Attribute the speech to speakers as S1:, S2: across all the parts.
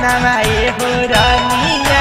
S1: खाना ए हो रानिया।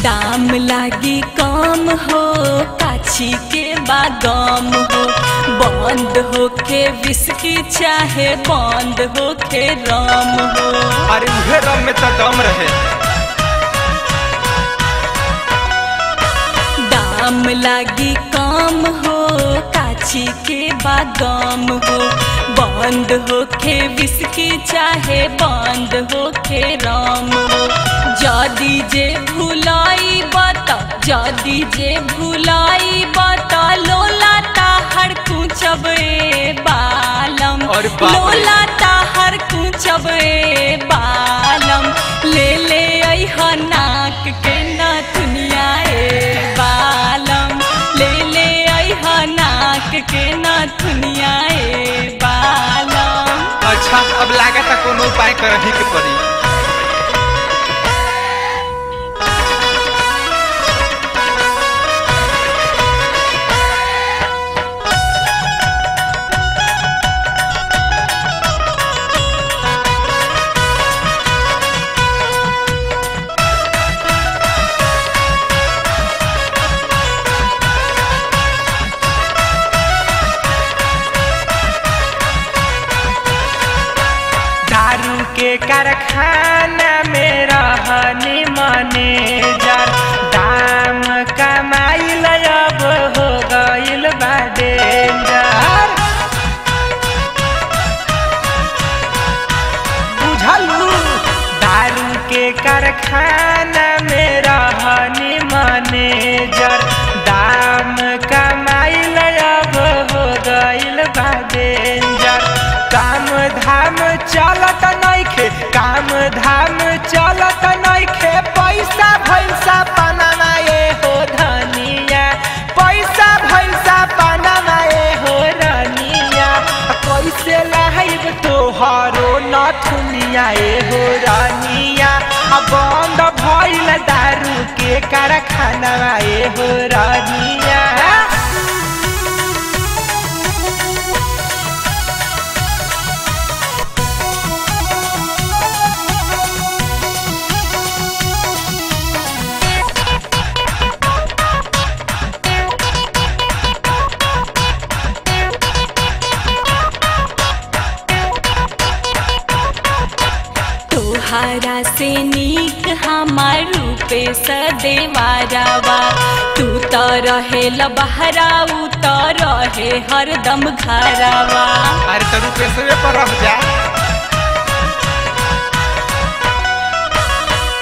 S2: दाम लागी कम हो काछी के बागम हो, बंद होके विस्की चाहे बंद होके रम हो।
S1: अरे उहे रम में तो दम रहे।
S2: दाम लागी कम हो काछी के बागम हो, बंद होके विस्की चाहे बंद होके रम हो। जदी जे भुलाई बता, जदी जे भुलाई बता, लोला ताहर कुचबे बालम, लोला ताहर कुचबे बालम। ले ले अइह नाक के नथुनिया ए बालम, ले ले अइह नाक के नथुनिया ए बालम।
S1: अच्छा अब लागत कोनो उपाय करही के पड़ी। के कारखाना में रहनी मैनेजर, दाम कमाइल अब हो गइल बा डेंजर। बुझलू दारू के कारखाना में रहनी मैनेजर, दाम कमाइल अब हो गइल बा डेंजर। काम धाम चलत नइखे, काम धाम चलत नइखे, पैसा भैसा पनामा ए हो धनिया, पैसा भैसा पनामा ए हो रानिया। कैसे लाइब तोहरो नथुनिया ए हो रानिया, बंद भइल दारू के कारखाना ए हो रानिया।
S2: तोहरा से नीक हमार रूपे सदेवारावा, तू तो रहेल बहरा उ तो रहे हरदम घरावा।
S1: अरे तो रूपे से पर रह जा।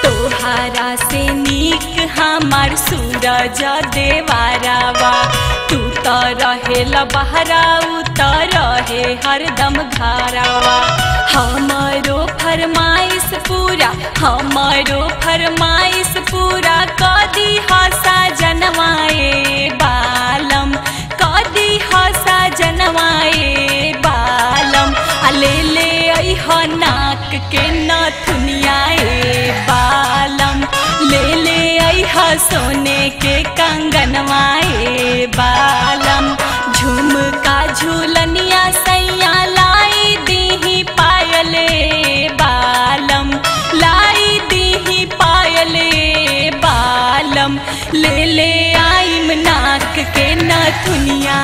S2: तोहरा से नीक हमार सूरज देवारावा, तू तो रहेल बहरा उ तो रहे हरदम घरावा। हमारो फरमाइश पूरा, हमारो फरमाइश पूरा कदी हसा जनवाए बालम, कदी हसा जनवाए बालम। ले ले अइह नाक के नथुनिया ए बालम, ले ले अइह सोने के कंगनवा ए बालम। झुमका झूलनिया सैया लाई दीही पायले बालम, लाई दीही पायले बालम। ले ले आइम नाक के नथुनिया